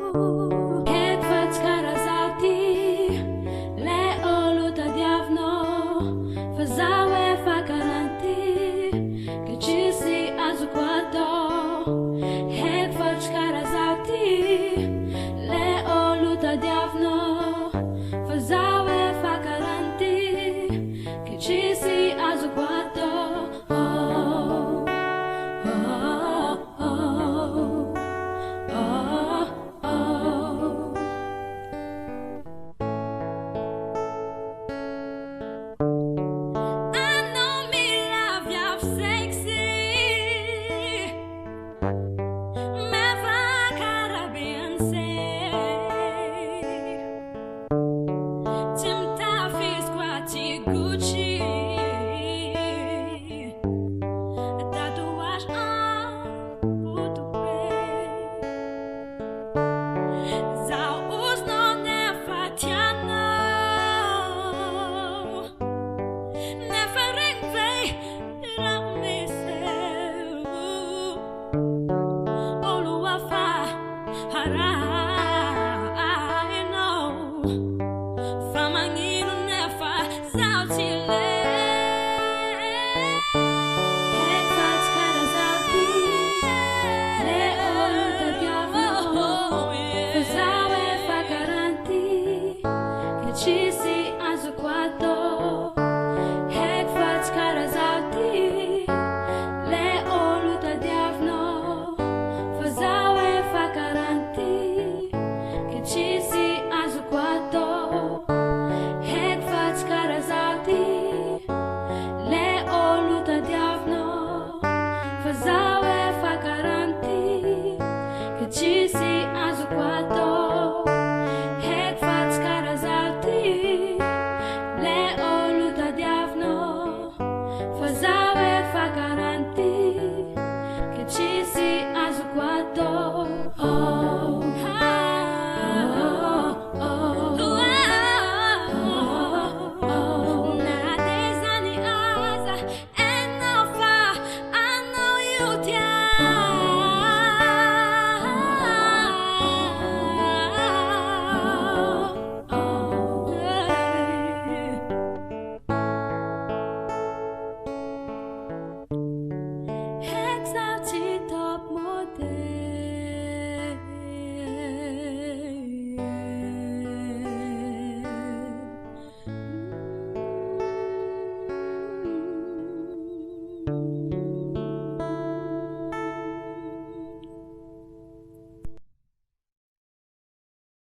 Jak văd scara zauti, le oluta diavno, fazawe fakaranti, che ci si azuquato. Jak văd scara zauti, le oluta diavno, fazawe fakaranti, che ci si azuquato. Ci si azuquato. Jak văd scara zauti, le oluta diavno, fazawe fakaranti, che ci si azuquato. Jak văd scara zauti, le oluta diavno, fazawe fakaranti, che ci si azuquato. Fazawe fakaranti, che ci si azuquato.